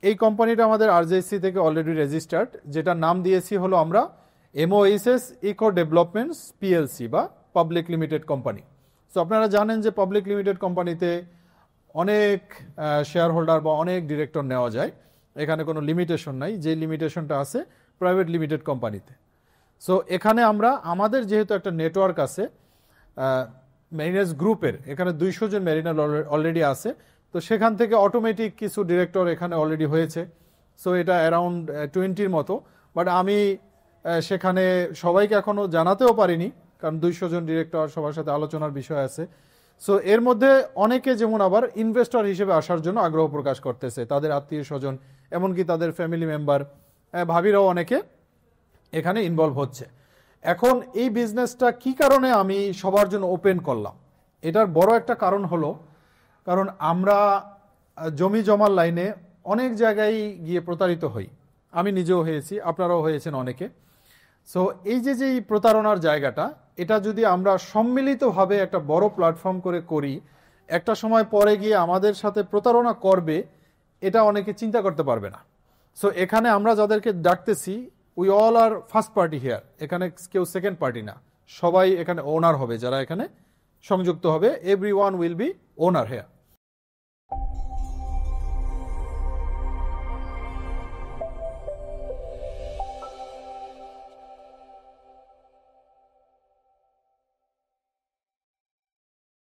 এই কোম্পানিটা আমাদের আরজেসি থেকে অলরেডি রেজিস্টার্ড, যেটা নাম দিয়েছি হলো আমরা এমওএসএস ইকো ডেভেলপমেন্টস পিএলসি বা পাবলিক লিমিটেড কোম্পানি। সো আপনারা জানেন যে পাবলিক লিমিটেড কোম্পানিতে অনেক শেয়ার হোল্ডার বা অনেক ডিরেক্টর নেওয়া যায়, এখানে কোনো লিমিটেশন নাই, যে লিমিটেশনটা আছে প্রাইভেট লিমিটেড কোম্পানিতে। সো এখানে আমরা আমাদের যেহেতু একটা নেটওয়ার্ক আছে মেরিনার্স গ্রুপের, এখানে 200 জন মেরিনার অলরেডি আছে, তো সেখান থেকে অটোমেটিক কিছু ডিরেক্টর এখানে অলরেডি হয়েছে। সো এটা অ্যারাউন্ড 20-র মতো, বাট আমি সেখানে সবাইকে এখনো জানাতেও পারিনি, কারণ 200 জন ডিরেক্টর সবার সাথে আলোচনার বিষয় আছে। সো এর মধ্যে অনেকে যেমন আবার ইনভেস্টর হিসেবে আসার জন্য আগ্রহ প্রকাশ করতেছে, তাদের আত্মীয় স্বজন এমনকি তাদের ফ্যামিলি মেম্বার ভাবিরাও অনেকে এখানে ইনভলভ হচ্ছে। এখন এই বিজনেসটা কি কারণে আমি সবার জন্য ওপেন করলাম, এটার বড় একটা কারণ হলো, কারণ আমরা জমি জমার লাইনে অনেক জায়গায় গিয়ে প্রতারিত হই, আমি নিজেও হয়েছি, আপনারাও হয়েছেন অনেকে। সো এই যে এই প্রতারণার জায়গাটা, এটা যদি আমরা সম্মিলিতভাবে একটা বড় প্ল্যাটফর্ম করে করি, একটা সময় পরে গিয়ে আমাদের সাথে প্রতারণা করবে এটা অনেকে চিন্তা করতে পারবে না। সো এখানে আমরা যাদেরকে ডাকতেছি we all are first party here, এখানে কেউ সেকেন্ড পার্টি না, সবাই এখানে ওনার হবে, যারা এখানে সংযুক্ত হবে, everyone will be owner here.